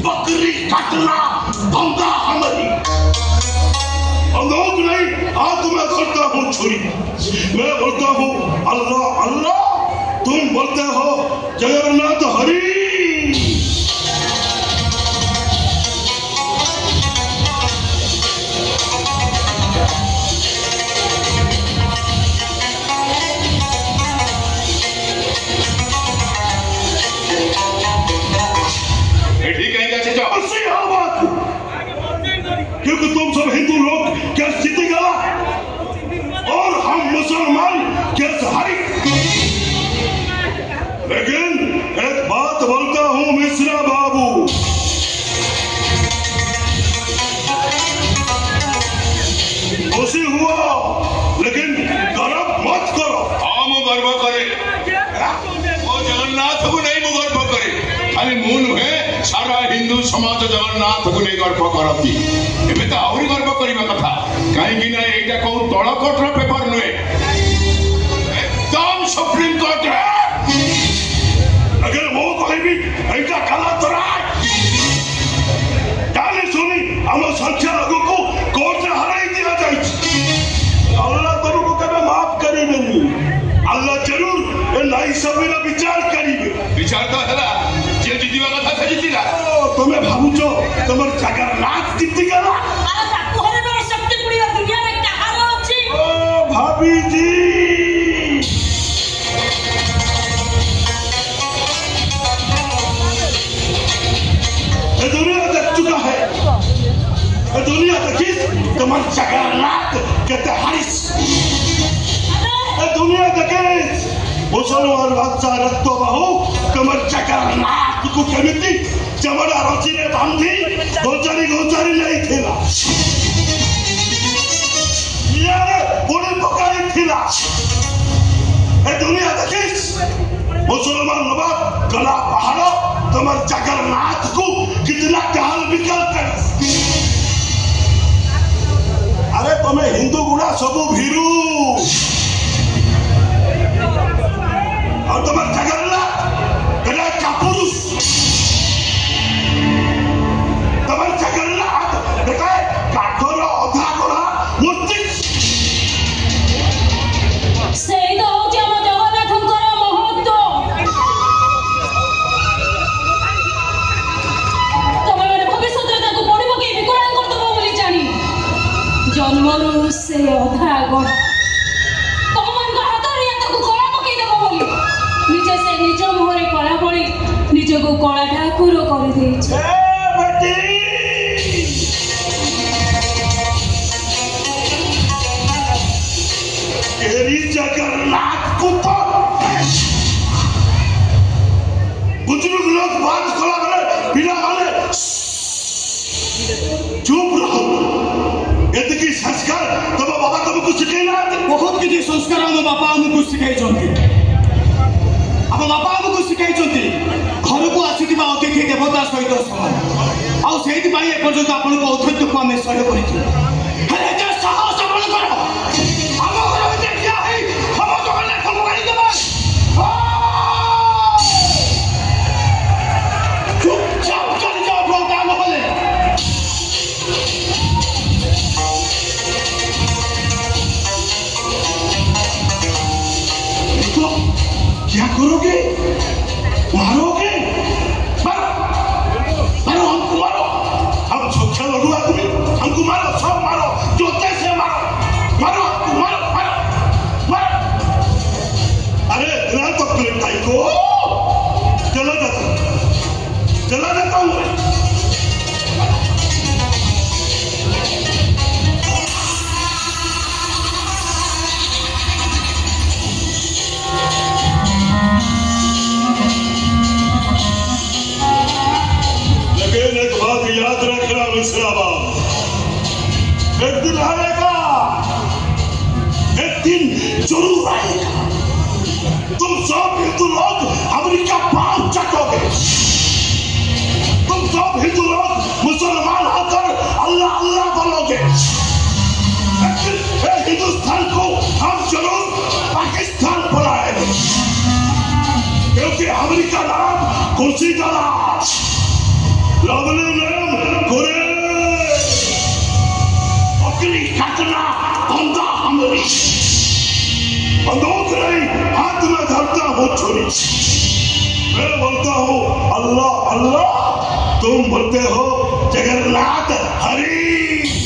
बकरी काटना धंधा हमारी अंदोक नहीं। आज मैं करता हूँ छुरी, मैं बोलता हूँ अल्लाह अल्लाह, तुम बोलते हो जगन्नाथ हरि। क्योंकि तुम सब हिंदू लोग कैस जीतेगा और हम मुसलमान कैस हारी। लेकिन एक बात बोलता हूं मिश्रा बाबू, खुशी हुआ लेकिन गर्व मत करो। हाँ मु गर्व करे, जगन्नाथ को नहीं मु गर्व करे, खाली मु नुहे सारा हिंदू समाज जगन्नाथ को नहीं गर्व करती। एबे तो आउरी गर्व करबा कथा, काहे ना एटा को तळकोटर पेपर नुहे, एकदम सुप्रीम कोर्ट है। अगर वो कहबी एटा गलत राय काले सुनी हम संख्या लोगों को कोर्ट से हराई दिया जाए। अल्लाह तुमको कभी माफ करेंगे, अल्लाह जरूर नहीं सब विचार करेंगे। विचार तो है जे जीतिबा कथा से जीतिला। तुम्हें भाबुचो तुमर जगन्नाथ जीति गला। अरे ताकू हरे में शक्ति पूरी दुनिया में कहां अछि। ओ भाभी जी, ये दुनिया देख चुका है, ये दुनिया देखी तुमर जगन्नाथ कहते हरिस। ये दुनिया देखे मुसलमान बादशाह रखतो बहु तुमर जगन्नाथ को केमिति चमड़ा रची ने बांधी गोचारी गोचारी नहीं थिला, यारे पूरी पकाई थिला। ए दुनिया देखिस मुसलमान नवाब गला पहाड़ो तुम्हारे जगन्नाथ को कितना कहल बिकल कर। अरे तुम्हें हिंदू गुड़ा सबू भीरू और तुम्हारे जगन्नाथ गला का पुरुष, तुम्हारे जगन्नाथ बेटा काठोर अधा गोड़ा मूर्ति। सेई तो होचे हम जगन्नाथंकर महत्व। तमे माने भविष्यत रे ताको पड़ी पके विकराल कर दबो बोली जानी जन्मरु से अधा गोड़ तम मन का हाथ रे ताको कला पके दबो बोली निजे से निज मोहरे कला पड़ी निजे को कला ठाकुर कर देछ। जगन्नाथ को बुजुर्ग लोग बात कला करे बिना माने चुप रहो। एतकी संस्कार तब बाबा तुमको सिखाइना बहुत किसी संस्कार हम बापा हमको सिखाई चंती। अब बापा हमको सिखाई चंती घर को आसीथिबा अतिथि देवता सहित समान आ सेति पाई ए पर्यंत आपन को औद्धत्य को हम सहयोग करिथि। अरे जे साहस अपन करो हम घर में क्या है हम तो गले हम गाड़ी देबा चुपचाप चल जाओ प्रोग्राम होले। तो क्या करोगे, मारोगे? मारो मारो हमको मारो, हम छोटा लड़ू आदमी हमको मारो, सब मारो, जोते से मारो, मारो हमको मारो मारो मारो। अरे इतना तो प्लेटाई को चला जाता हूँ मैं। लेकिन एक बात याद रखना मिश्रा बाबू, एक दिन आएगा, एक दिन जरूर आएगा, तुम सब हिंदू लोग अमेरिका पांव चटोगे, तुम सब हिंदू लोग मुसलमान होकर अल्लाह अल्लाह बोलोगे। हिंदुस्तान को हम जरूर पाकिस्तान बनाएंगे, क्योंकि अमेरिका नाम खुशी करा लवली नेम करे अगली घटना बंदा हमारी बंदूक नहीं हाथ में धरता हूँ छुरी मैं बोलता हूँ अल्लाह अल्लाह तुम बोलते हो जगन्नाथ हरी